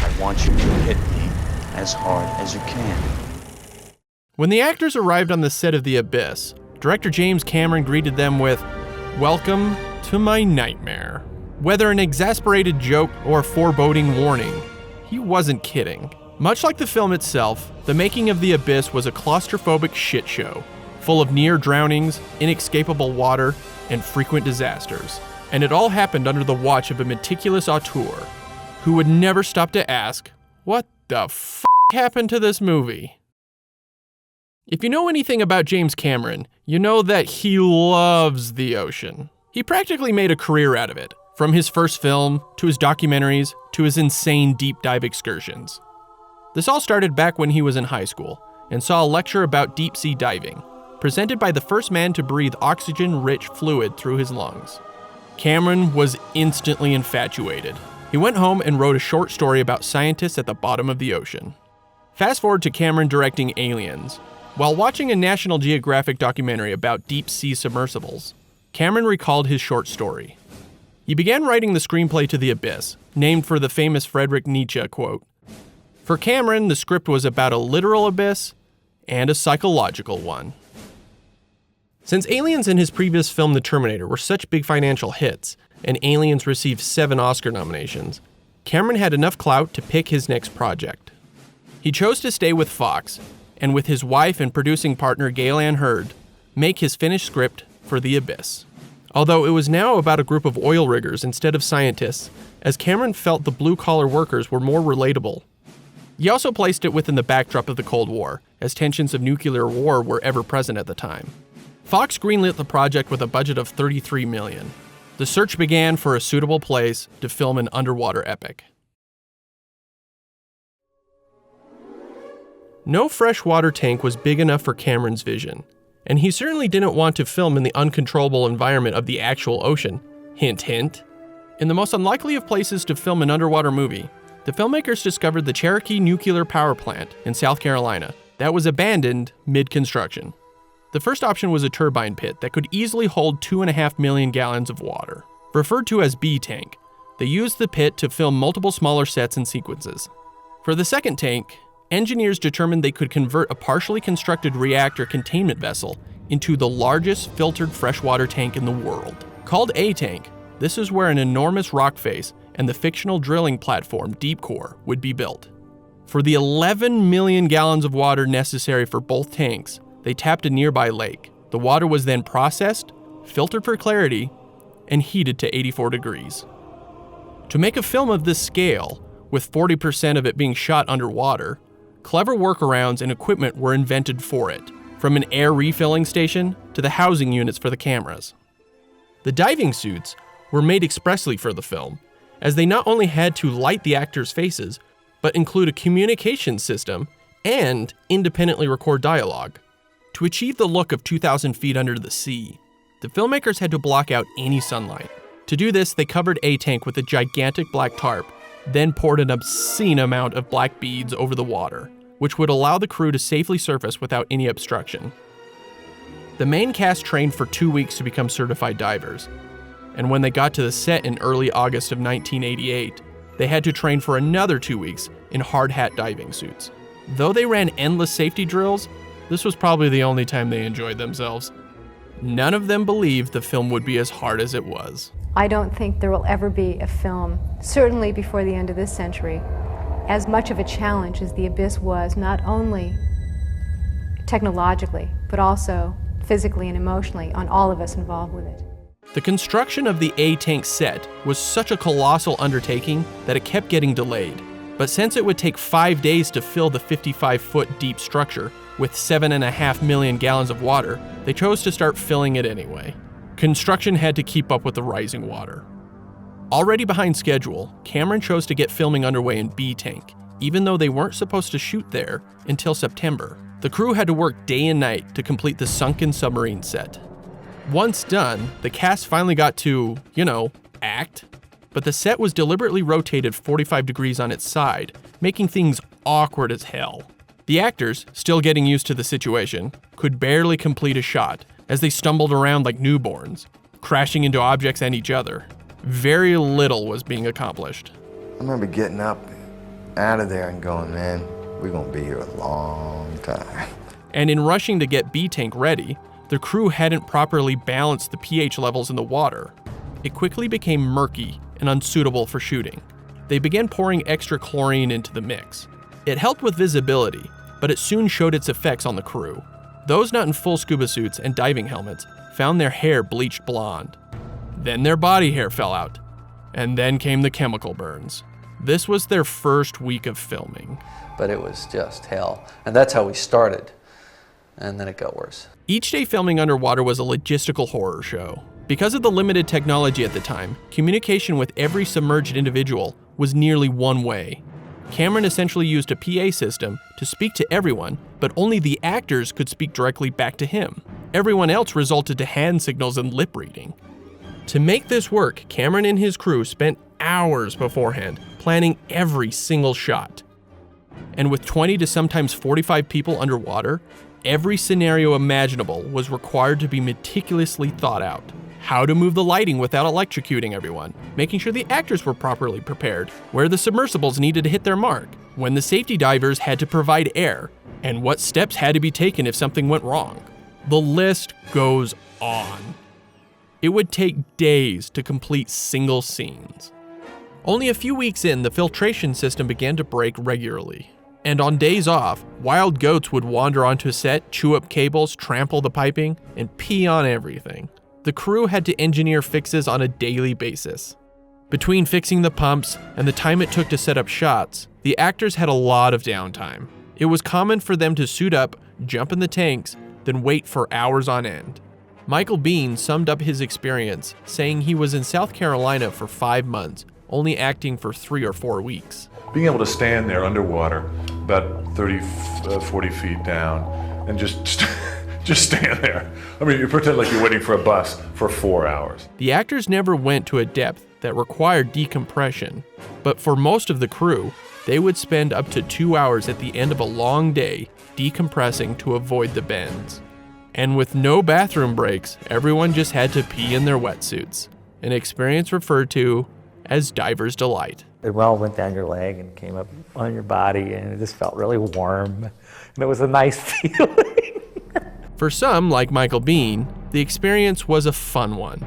I want you to hit me as hard as you can. When the actors arrived on the set of The Abyss, director James Cameron greeted them with, "Welcome to my nightmare." Whether an exasperated joke or a foreboding warning, he wasn't kidding. Much like the film itself, the making of The Abyss was a claustrophobic shit show, full of near drownings, inescapable water, and frequent disasters. And it all happened under the watch of a meticulous auteur, who would never stop to ask, what the f*** happened to this movie? If you know anything about James Cameron, you know that he loves the ocean. He practically made a career out of it, from his first film, to his documentaries, to his insane deep dive excursions. This all started back when he was in high school, and saw a lecture about deep sea diving, presented by the first man to breathe oxygen-rich fluid through his lungs. Cameron was instantly infatuated. He went home and wrote a short story about scientists at the bottom of the ocean. Fast forward to Cameron directing Aliens. While watching a National Geographic documentary about deep sea submersibles, Cameron recalled his short story. He began writing the screenplay to The Abyss, named for the famous Friedrich Nietzsche quote. For Cameron, the script was about a literal abyss and a psychological one. Since Aliens and his previous film The Terminator were such big financial hits, and Aliens received 7 Oscar nominations, Cameron had enough clout to pick his next project. He chose to stay with Fox, and with his wife and producing partner Gail Ann Hurd, make his finished script for The Abyss. Although it was now about a group of oil riggers instead of scientists, as Cameron felt the blue-collar workers were more relatable. He also placed it within the backdrop of the Cold War, as tensions of nuclear war were ever present at the time. Fox greenlit the project with a budget of $33 million. The search began for a suitable place to film an underwater epic. No freshwater tank was big enough for Cameron's vision, and he certainly didn't want to film in the uncontrollable environment of the actual ocean. Hint, hint. In the most unlikely of places to film an underwater movie, the filmmakers discovered the Cherokee Nuclear Power Plant in South Carolina that was abandoned mid-construction. The first option was a turbine pit that could easily hold 2.5 million gallons of water. Referred to as B-tank, they used the pit to film multiple smaller sets and sequences. For the second tank, engineers determined they could convert a partially constructed reactor containment vessel into the largest filtered freshwater tank in the world. Called A-tank, this is where an enormous rock face and the fictional drilling platform Deep Core would be built. For the 11 million gallons of water necessary for both tanks, they tapped a nearby lake. The water was then processed, filtered for clarity, and heated to 84 degrees. To make a film of this scale, with 40% of it being shot underwater, clever workarounds and equipment were invented for it, from an air refilling station to the housing units for the cameras. The diving suits were made expressly for the film, as they not only had to light the actors' faces, but include a communication system and independently record dialogue. To achieve the look of 2,000 feet under the sea, the filmmakers had to block out any sunlight. To do this, they covered A-tank with a gigantic black tarp, then poured an obscene amount of black beads over the water, which would allow the crew to safely surface without any obstruction. The main cast trained for 2 weeks to become certified divers, and when they got to the set in early August of 1988, they had to train for another 2 weeks in hard hat diving suits. Though they ran endless safety drills, this was probably the only time they enjoyed themselves. None of them believed the film would be as hard as it was. I don't think there will ever be a film, certainly before the end of this century, as much of a challenge as The Abyss was, not only technologically, but also physically and emotionally on all of us involved with it. The construction of the A-tank set was such a colossal undertaking that it kept getting delayed. But since it would take 5 days to fill the 55-foot deep structure with 7.5 million gallons of water, they chose to start filling it anyway. Construction had to keep up with the rising water. Already behind schedule, Cameron chose to get filming underway in B-tank, even though they weren't supposed to shoot there until September. The crew had to work day and night to complete the sunken submarine set. Once done, the cast finally got to, act, but the set was deliberately rotated 45 degrees on its side, making things awkward as hell. The actors, still getting used to the situation, could barely complete a shot as they stumbled around like newborns, crashing into objects and each other. Very little was being accomplished. remember getting up out of there and going, man, we're gonna be here a long time. And in rushing to get B-Tank ready, the crew hadn't properly balanced the pH levels in the water. It quickly became murky and unsuitable for shooting. They began pouring extra chlorine into the mix. It helped with visibility, but it soon showed its effects on the crew. Those not in full scuba suits and diving helmets found their hair bleached blonde. Then their body hair fell out. And then came the chemical burns. This was their first week of filming. But it was just hell. And that's how we started. And then it got worse. Each day filming underwater was a logistical horror show. Because of the limited technology at the time, communication with every submerged individual was nearly one way. Cameron essentially used a PA system to speak to everyone, but only the actors could speak directly back to him. Everyone else resulted to hand signals and lip reading. To make this work, Cameron and his crew spent hours beforehand planning every single shot. And with 20 to sometimes 45 people underwater, every scenario imaginable was required to be meticulously thought out. How to move the lighting without electrocuting everyone, making sure the actors were properly prepared, where the submersibles needed to hit their mark, when the safety divers had to provide air, and what steps had to be taken if something went wrong. The list goes on. It would take days to complete single scenes. Only a few weeks in, the filtration system began to break regularly. And on days off, wild goats would wander onto a set, chew up cables, trample the piping, and pee on everything. The crew had to engineer fixes on a daily basis. Between fixing the pumps and the time it took to set up shots, the actors had a lot of downtime. It was common for them to suit up, jump in the tanks, then wait for hours on end. Michael Biehn summed up his experience, saying he was in South Carolina for 5 months, only acting for 3 or 4 weeks. Being able to stand there underwater, about 30, 40 feet down, and just stand there. I mean, you pretend like you're waiting for a bus for 4 hours. The actors never went to a depth that required decompression, but for most of the crew, they would spend up to 2 hours at the end of a long day decompressing to avoid the bends. And with no bathroom breaks, everyone just had to pee in their wetsuits, an experience referred to as diver's delight. It went down your leg and came up on your body, and it just felt really warm, and it was a nice feeling. For some, like Michael Biehn, the experience was a fun one.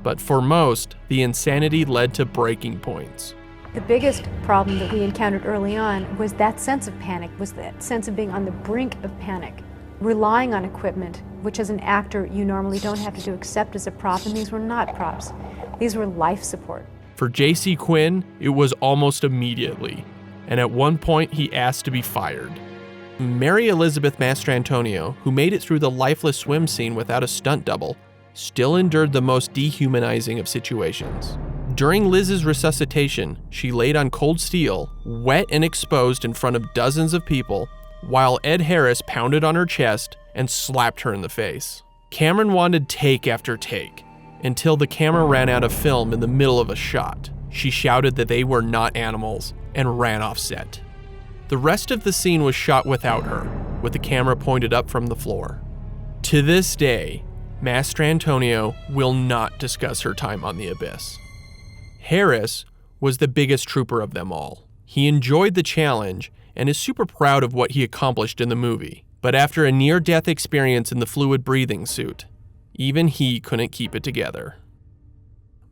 But for most, the insanity led to breaking points. The biggest problem that we encountered early on was that sense of panic, was that sense of being on the brink of panic, relying on equipment, which as an actor you normally don't have to do except as a prop, and these were not props. These were life support. For J.C. Quinn, it was almost immediately, and at one point he asked to be fired. Mary Elizabeth Mastrantonio, who made it through the lifeless swim scene without a stunt double, still endured the most dehumanizing of situations. During Liz's resuscitation, she laid on cold steel, wet and exposed in front of dozens of people, while Ed Harris pounded on her chest and slapped her in the face. Cameron wanted take after take, until the camera ran out of film in the middle of a shot. She shouted that they were not animals and ran off set. The rest of the scene was shot without her, with the camera pointed up from the floor. To this day, Mastrantonio will not discuss her time on the Abyss. Harris was the biggest trooper of them all. He enjoyed the challenge and is super proud of what he accomplished in the movie. But after a near-death experience in the fluid breathing suit, even he couldn't keep it together.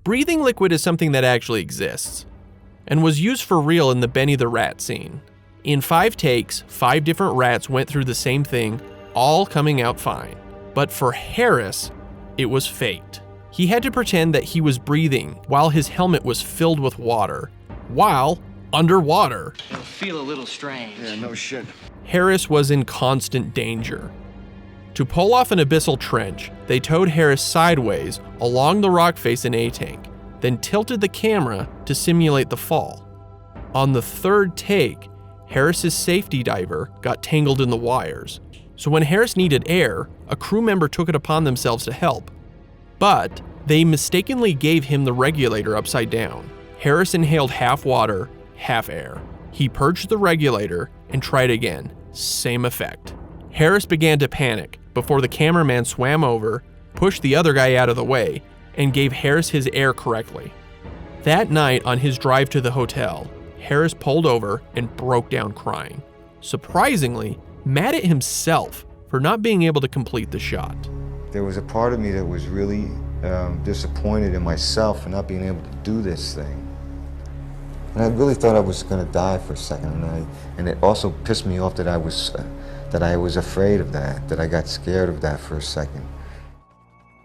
Breathing liquid is something that actually exists, and was used for real in the Benny the Rat scene. In 5 takes, 5 different rats went through the same thing, all coming out fine. But for Harris, it was faked. He had to pretend that he was breathing while his helmet was filled with water, while underwater. It'll feel a little strange. Yeah, no shit. Harris was in constant danger. To pull off an abyssal trench, they towed Harris sideways along the rock face in a tank, then tilted the camera to simulate the fall. On the 3rd take, Harris's safety diver got tangled in the wires. So when Harris needed air, a crew member took it upon themselves to help. But they mistakenly gave him the regulator upside down. Harris inhaled half water, half air. He purged the regulator and tried again. Same effect. Harris began to panic before the cameraman swam over, pushed the other guy out of the way, and gave Harris his air correctly. That night, on his drive to the hotel, Harris pulled over and broke down crying, surprisingly mad at himself for not being able to complete the shot. There was a part of me that was really disappointed in myself for not being able to do this thing. And I really thought I was going to die for a second, and it also pissed me off that I was afraid of that I got scared of that for a second.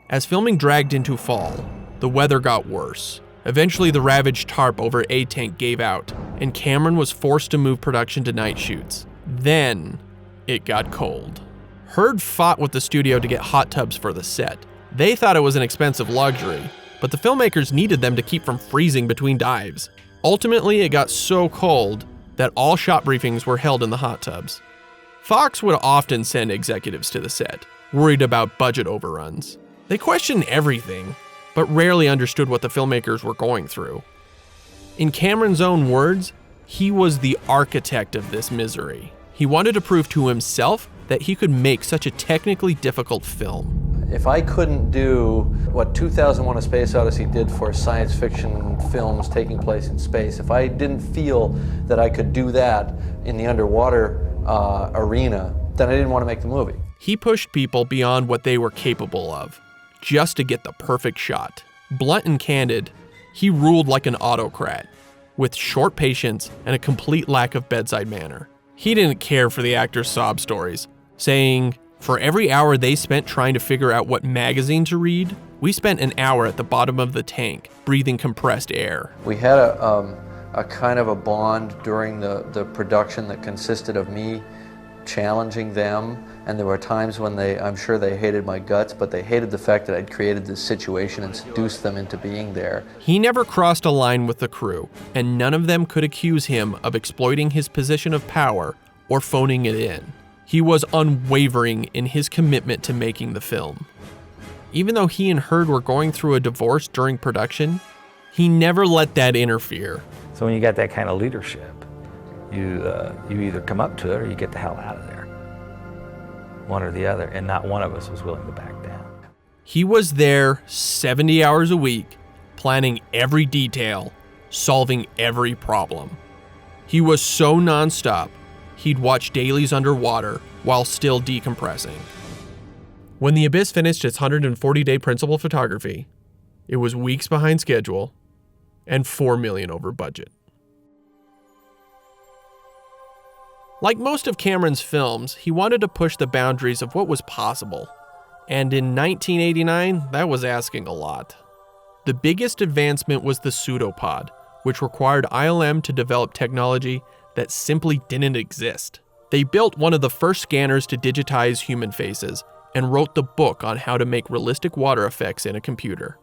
As filming dragged into fall, the weather got worse. Eventually, the ravaged tarp over A-Tank gave out, and Cameron was forced to move production to night shoots. Then, it got cold. Hurd fought with the studio to get hot tubs for the set. They thought it was an expensive luxury, but the filmmakers needed them to keep from freezing between dives. Ultimately, it got so cold that all shot briefings were held in the hot tubs. Fox would often send executives to the set, worried about budget overruns. They questioned everything, but rarely understood what the filmmakers were going through. In Cameron's own words, he was the architect of this misery. He wanted to prove to himself that he could make such a technically difficult film. If I couldn't do what 2001: A Space Odyssey did for science fiction films taking place in space, if I didn't feel that I could do that in the underwater arena, then I didn't want to make the movie. He pushed people beyond what they were capable of, just to get the perfect shot. Blunt and candid, he ruled like an autocrat, with short patience and a complete lack of bedside manner. He didn't care for the actors' sob stories, saying, "For every hour they spent trying to figure out what magazine to read, we spent an hour at the bottom of the tank, breathing compressed air." We had a kind of a bond during the production that consisted of me challenging them, and there were times when I'm sure they hated my guts, but they hated the fact that I'd created this situation and seduced them into being there. He never crossed a line with the crew, and none of them could accuse him of exploiting his position of power or phoning it in. He was unwavering in his commitment to making the film. Even though he and Hurd were going through a divorce during production, he never let that interfere. So when you got that kind of leadership, you either come up to it or you get the hell out of there. One or the other, and not one of us was willing to back down. He was there 70 hours a week, planning every detail, solving every problem. He was so nonstop, he'd watch dailies underwater while still decompressing. When The Abyss finished its 140-day principal photography, it was weeks behind schedule and $4 million over budget. Like most of Cameron's films, he wanted to push the boundaries of what was possible. And in 1989, that was asking a lot. The biggest advancement was the pseudopod, which required ILM to develop technology that simply didn't exist. They built one of the first scanners to digitize human faces and wrote the book on how to make realistic water effects in a computer.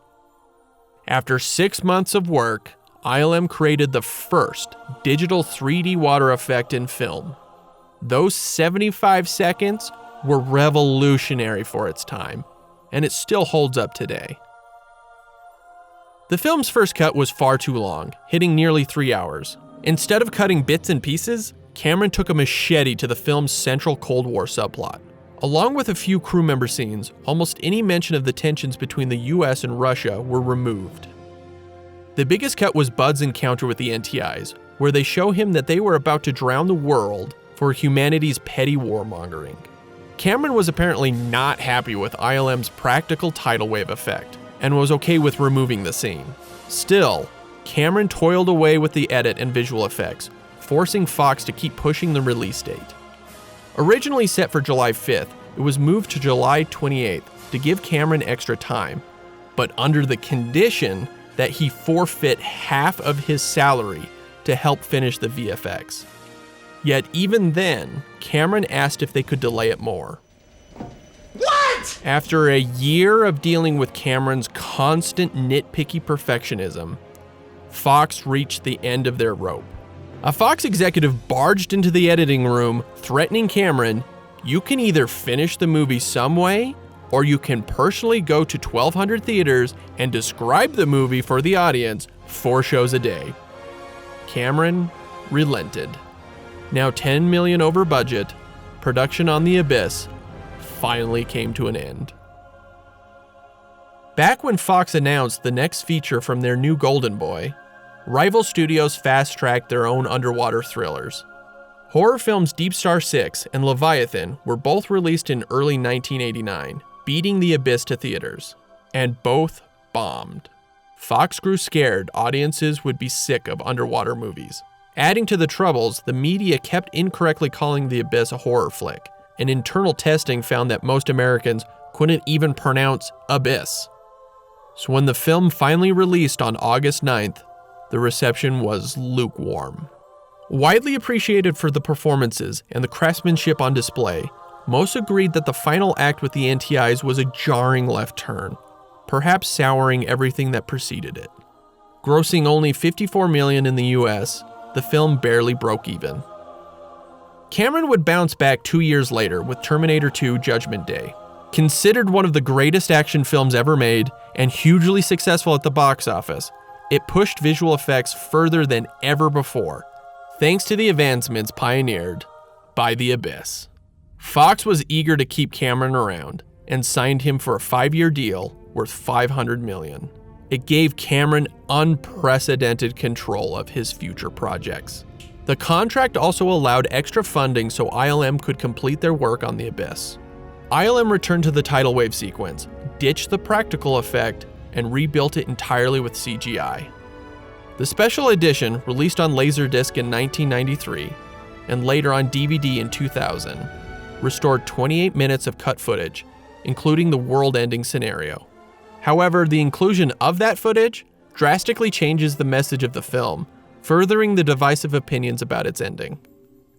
After 6 months of work, ILM created the first digital 3D water effect in film. Those 75 seconds were revolutionary for its time, and it still holds up today. The film's first cut was far too long, hitting nearly 3 hours. Instead of cutting bits and pieces, Cameron took a machete to the film's central Cold War subplot. Along with a few crew member scenes, almost any mention of the tensions between the US and Russia were removed. The biggest cut was Bud's encounter with the NTIs, where they show him that they were about to drown the world for humanity's petty warmongering. Cameron was apparently not happy with ILM's practical tidal wave effect, and was okay with removing the scene. Still, Cameron toiled away with the edit and visual effects, forcing Fox to keep pushing the release date. Originally set for July 5th, it was moved to July 28th to give Cameron extra time, but under the condition that he forfeit half of his salary to help finish the VFX. Yet even then, Cameron asked if they could delay it more. What? After a year of dealing with Cameron's constant nitpicky perfectionism, Fox reached the end of their rope. A Fox executive barged into the editing room, threatening Cameron, "You can either finish the movie some way, or you can personally go to 1,200 theaters and describe the movie for the audience 4 shows a day." Cameron relented. Now $10 million over budget, production on The Abyss finally came to an end. Back when Fox announced the next feature from their new Golden Boy, rival studios fast-tracked their own underwater thrillers. Horror films Deep Star 6 and Leviathan were both released in early 1989, beating The Abyss to theaters, and both bombed. Fox grew scared audiences would be sick of underwater movies. Adding to the troubles, the media kept incorrectly calling The Abyss a horror flick, and internal testing found that most Americans couldn't even pronounce abyss. So when the film finally released on August 9th, the reception was lukewarm. Widely appreciated for the performances and the craftsmanship on display, most agreed that the final act with the NTIs was a jarring left turn, perhaps souring everything that preceded it. Grossing only $54 million in the US, the film barely broke even. Cameron would bounce back 2 years later with Terminator 2: Judgment Day. Considered one of the greatest action films ever made and hugely successful at the box office, it pushed visual effects further than ever before, thanks to the advancements pioneered by The Abyss. Fox was eager to keep Cameron around and signed him for a 5-year deal worth $500 million. It gave Cameron unprecedented control of his future projects. The contract also allowed extra funding so ILM could complete their work on The Abyss. ILM returned to the tidal wave sequence, ditched the practical effect, and rebuilt it entirely with CGI. The special edition, released on Laserdisc in 1993 and later on DVD in 2000, restored 28 minutes of cut footage, including the world-ending scenario. However, the inclusion of that footage drastically changes the message of the film, furthering the divisive opinions about its ending.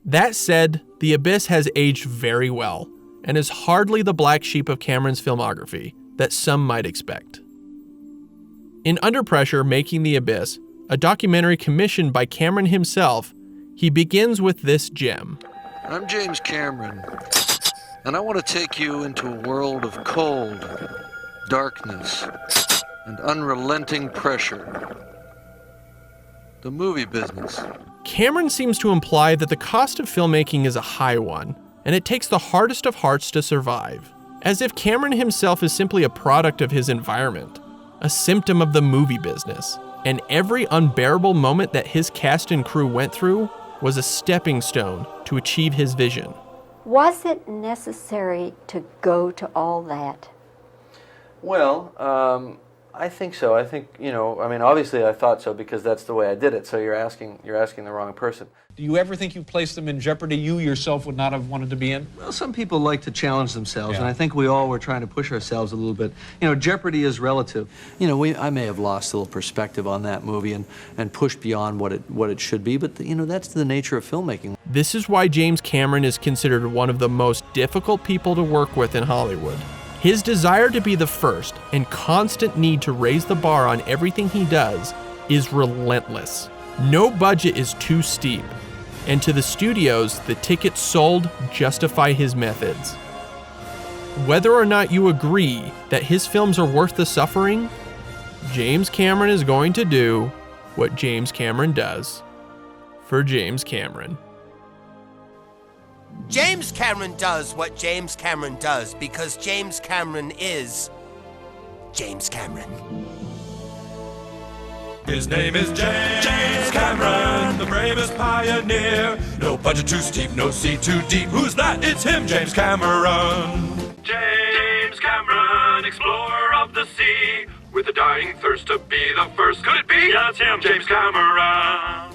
That said, The Abyss has aged very well, and is hardly the black sheep of Cameron's filmography that some might expect. In Under Pressure, Making the Abyss, a documentary commissioned by Cameron himself, he begins with this gem. I'm James Cameron, and I want to take you into a world of cold, darkness, and unrelenting pressure. The movie business. Cameron seems to imply that the cost of filmmaking is a high one, and it takes the hardest of hearts to survive, as if Cameron himself is simply a product of his environment, a symptom of the movie business, and every unbearable moment that his cast and crew went through was a stepping stone to achieve his vision. Was it necessary to go to all that? Well, I think so. I think, obviously I thought so because that's the way I did it, so you're asking the wrong person. Do you ever think you placed them in jeopardy you yourself would not have wanted to be in? Well, some people like to challenge themselves, and I think we all were trying to push ourselves a little bit. Jeopardy is relative. I may have lost a little perspective on that movie and pushed beyond what it should be, but that's the nature of filmmaking. This is why James Cameron is considered one of the most difficult people to work with in Hollywood. His desire to be the first and constant need to raise the bar on everything he does is relentless. No budget is too steep, and to the studios, the tickets sold justify his methods. Whether or not you agree that his films are worth the suffering, James Cameron is going to do what James Cameron does for James Cameron. James Cameron does what James Cameron does because James Cameron is James Cameron. His name is James Cameron, the bravest pioneer. No budget too steep, no sea too deep. Who's that? It's him, James Cameron. James Cameron, explorer of the sea, with a dying thirst to be the first. Could it be? Yeah, it's him, James Cameron.